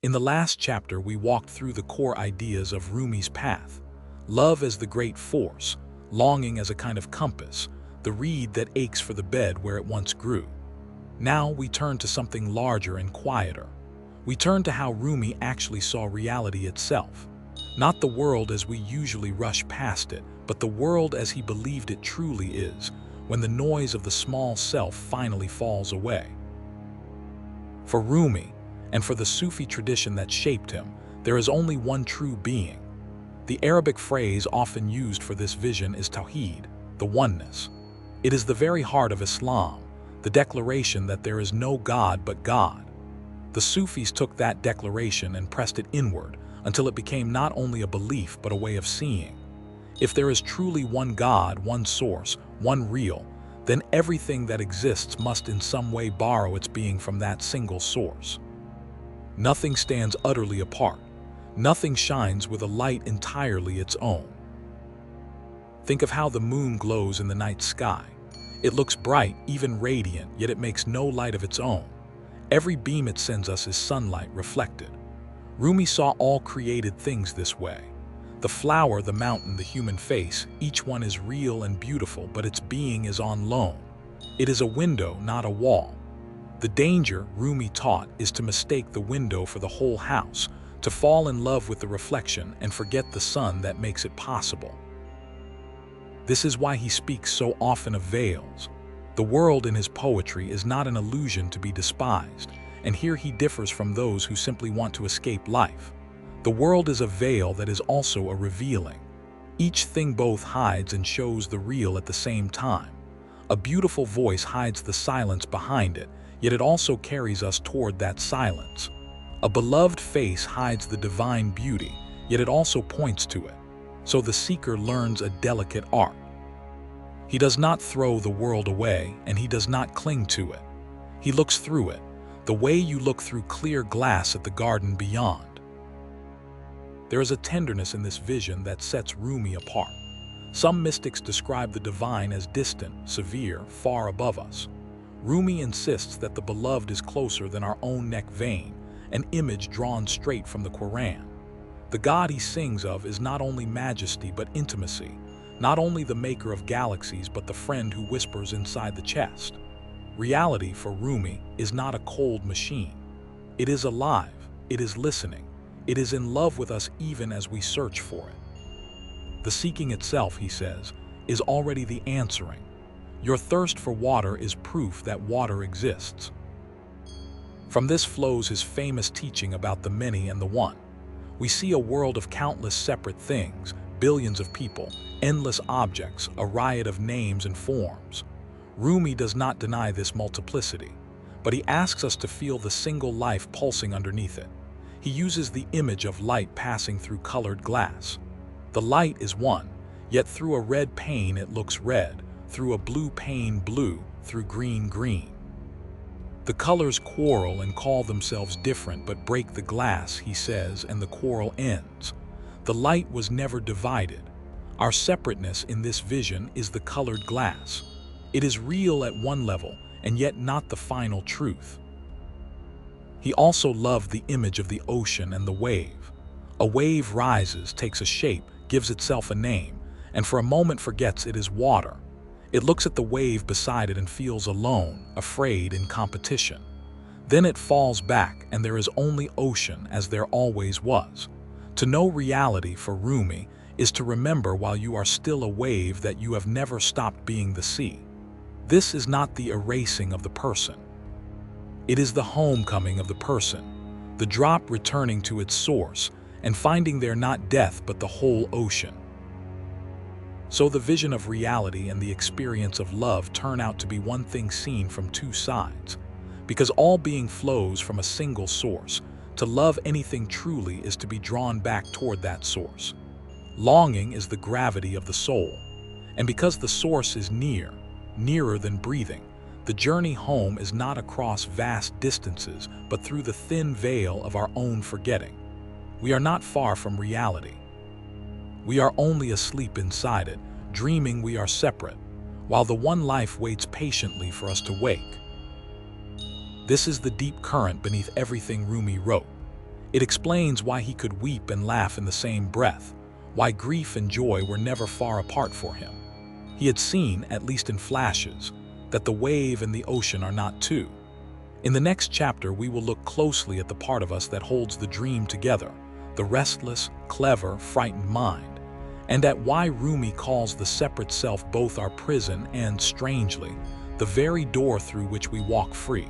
In the last chapter, we walked through the core ideas of Rumi's path. Love as the great force, longing as a kind of compass, the reed that aches for the bed where it once grew. Now we turn to something larger and quieter. We turn to how Rumi actually saw reality itself. Not the world as we usually rush past it, but the world as he believed it truly is, when the noise of the small self finally falls away. For Rumi, and for the Sufi tradition that shaped him, there is only one true being. The Arabic phrase often used for this vision is Tawheed, the oneness. It is the very heart of Islam, the declaration that there is no God but God. The Sufis took that declaration and pressed it inward until it became not only a belief but a way of seeing. If there is truly one God, one source, one real, then everything that exists must in some way borrow its being from that single source. Nothing stands utterly apart. Nothing shines with a light entirely its own. Think of how the moon glows in the night sky. It looks bright, even radiant, yet it makes no light of its own. Every beam it sends us is sunlight reflected. Rumi saw all created things this way. The flower, the mountain, the human face, each one is real and beautiful, but its being is on loan. It is a window, not a wall. The danger, Rumi taught, is to mistake the window for the whole house, to fall in love with the reflection and forget the sun that makes it possible. This is why he speaks so often of veils. The world in his poetry is not an illusion to be despised, and here he differs from those who simply want to escape life. The world is a veil that is also a revealing. Each thing both hides and shows the real at the same time. A beautiful voice hides the silence behind it, yet it also carries us toward that silence. A beloved face hides the divine beauty, yet it also points to it. So the seeker learns a delicate art. He does not throw the world away, and he does not cling to it. He looks through it, the way you look through clear glass at the garden beyond. There is a tenderness in this vision that sets Rumi apart. Some mystics describe the divine as distant, severe, far above us. Rumi insists that the beloved is closer than our own neck vein, an image drawn straight from the Quran. The God he sings of is not only majesty but intimacy, not only the maker of galaxies but the friend who whispers inside the chest. Reality, for Rumi, is not a cold machine. It is alive, it is listening, it is in love with us even as we search for it. The seeking itself, he says, is already the answering. Your thirst for water is proof that water exists. From this flows his famous teaching about the many and the one. We see a world of countless separate things, billions of people, endless objects, a riot of names and forms. Rumi does not deny this multiplicity, but he asks us to feel the single life pulsing underneath it. He uses the image of light passing through colored glass. The light is one, yet through a red pane it looks red, through a blue pane blue, through green green. The colors quarrel and call themselves different but break the glass, he says, and the quarrel ends. The light was never divided. Our separateness in this vision is the colored glass. It is real at one level, and yet not the final truth. He also loved the image of the ocean and the wave. A wave rises, takes a shape, gives itself a name, and for a moment forgets it is water. It looks at the wave beside it and feels alone, afraid, in competition. Then it falls back, and there is only ocean as there always was. To know reality, for Rumi, is to remember while you are still a wave that you have never stopped being the sea. This is not the erasing of the person. It is the homecoming of the person, the drop returning to its source and finding there not death but the whole ocean. So the vision of reality and the experience of love turn out to be one thing seen from two sides. Because all being flows from a single source, to love anything truly is to be drawn back toward that source. Longing is the gravity of the soul. And because the source is near, nearer than breathing, the journey home is not across vast distances, but through the thin veil of our own forgetting. We are not far from reality. We are only asleep inside it, dreaming we are separate, while the one life waits patiently for us to wake. This is the deep current beneath everything Rumi wrote. It explains why he could weep and laugh in the same breath, why grief and joy were never far apart for him. He had seen, at least in flashes, that the wave and the ocean are not two. In the next chapter, we will look closely at the part of us that holds the dream together, the restless, clever, frightened mind, and at why Rumi calls the separate self both our prison and, strangely, the very door through which we walk free.